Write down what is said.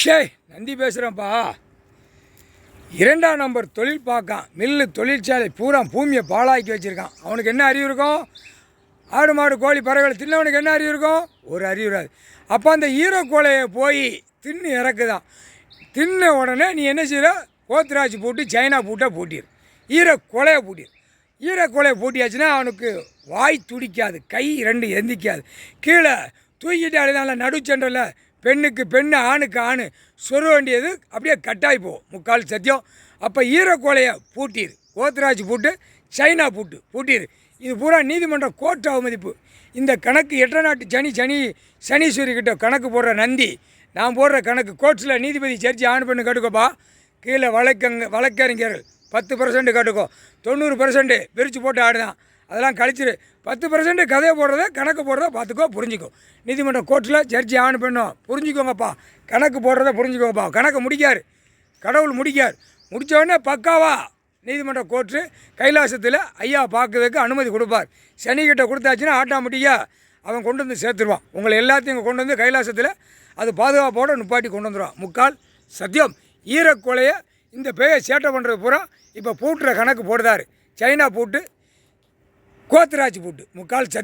ஷே நந்தி பேசுகிறேன்ப்பா. 2ஆம் நம்பர் தொழில் பார்க்கான். மில்லு தொழிற்சாலை பூரா பூமியை பாழாக்கி வச்சுருக்கான். அவனுக்கு என்ன அறிவு இருக்கும்? ஆடு மாடு கோழி பறவைகள் தின்னவனுக்கு என்ன அறிவு இருக்கும்? ஒரு அறிவு இராது. அப்போ அந்த ஈரக்கோலையை போய் தின்னு இறக்குதான். தின்ன உடனே நீ என்ன செய்கிற? கோத்ராஜ் போட்டு சைனா பூட்டை பூட்டிடு. ஈரக்கொலையை பூட்டிடு. ஈரக்கொலையை பூட்டியாச்சுன்னா அவனுக்கு வாய் துடிக்காது, கை 2 எந்திக்காது. கீழே தூக்கிட்டு அழுதான்ல நடுச்சென்றில் பெண்ணுக்கு பெண்ணு ஆணுக்கு ஆணு சொரு வேண்டியது அப்படியே கட்டாய் போகும், முக்கால் சத்தியம். அப்போ ஈரக்கோலையை பூட்டிடு. கோத்ராஜ் பூட்டு சைனா பூட்டு பூட்டிடு. இது பூரா நீதிமன்ற கோர்ட் அவமதிப்பு. இந்த கணக்கு 8 நாட்டு சனீஸ்வரி கிட்ட கணக்கு போடுற நந்தி, நான் போடுற கணக்கு கோர்ட்ஸில் நீதிபதி ஜட்ஜி ஆண் பண்ணு கட்டுக்கோப்பா. கீழே வழக்கறிஞர்கள் 10% கட்டுக்கோ, 90% பிரித்து போட்டு ஆடுதான். அதெல்லாம் கழிச்சிரு. 10% கதையை போடுறத கணக்கு போடுறத பார்த்துக்கோ, புரிஞ்சிக்கோ. நீதிமன்ற கோர்ட்டில் ஜட்ஜி ஆண் பண்ணும், புரிஞ்சுக்கோங்கப்பா. கணக்கு போடுறத புரிஞ்சுக்கோப்பா. கணக்கு முடிக்கார், கடவுள் முடிக்கார். முடித்தோடனே பக்காவா நீதிமன்ற கோர்ட்டு கைலாசத்தில் ஐயா பார்க்கறதுக்கு அனுமதி கொடுப்பார். சனிக்கிட்ட கொடுத்தாச்சுன்னா ஆட்டோமேட்டிக்காக அவன் கொண்டு வந்து சேர்த்துருவான். உங்களை எல்லாத்தையும் இங்கே கொண்டு வந்து கைலாசத்தில் அது பாதுகாப்போடு நிப்பாட்டி கொண்டு வந்துடுவான். முக்கால் சத்தியம். ஈரக்கொலையை இந்த பேயை சேட்டை பண்ணுறது பூரா இப்போ பூட்டுற கணக்கு போடுதார். சைனா பூட்டு, கோத்ராஜ் பூட்டு, முக்கால் சத்தியம்.